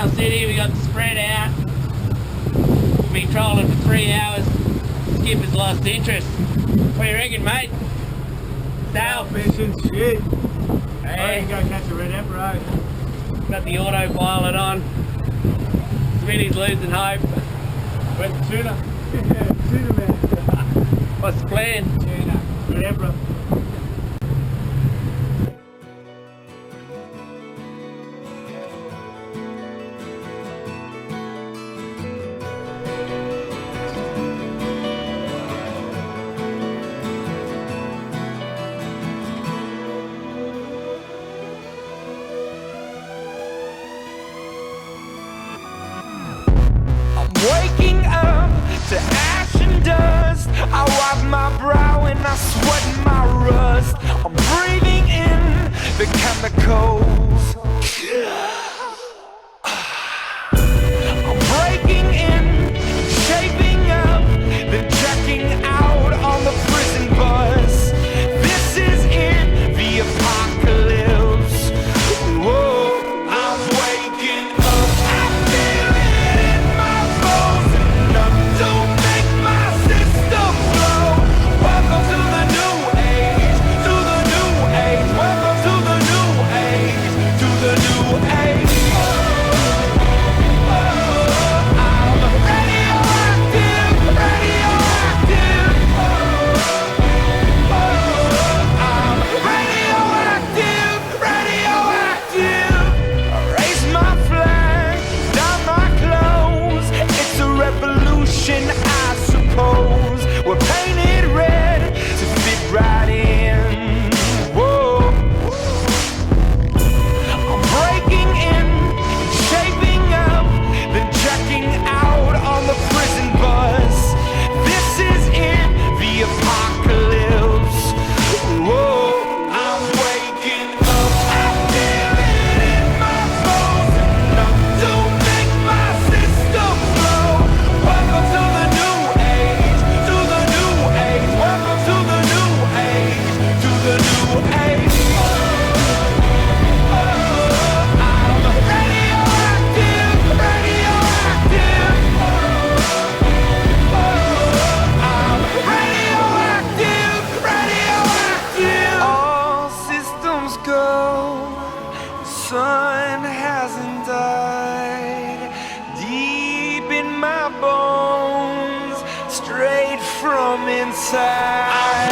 Dale City, we got the spread out. We've been trolling for 3 hours. Skipper's lost interest. What do you reckon, mate? Dale? Fishing shit. Hey. I can go catch a red emperor. Got the autopilot on. Smitty's losing hope. Where's the tuna? Tuna man. What's the plan? Tuna. Red emperor. Waking up to ash and dust, I wipe my brow and I sweat my rust. I'm breathing in the chemicals. I'm breaking in, shaping up, then checking out on the prison bus. This is it, the apocalypse. Whoa, I'm waking up. I feel it in my bones, enough to make my system blow. Welcome to the new age, to the new age. Welcome to the new age, to the new age. I'm radioactive, radioactive. I'm radioactive, radioactive. Raise my flag, down my clothes. It's a revolution, I suppose. We're painted red to fit right in. Whoa. I'm breaking in, shaping up, then checking out on the prison bus. This is it, the apocalypse. Whoa, I'm waking up. I feel it in my bones, enough to make my system blow. Welcome to the new age, to the new age. Welcome to the new age, to the new age. I'm radioactive, radioactive. I'm radioactive, radioactive. All systems go. The sun hasn't died. Deep in my bones, straight from inside.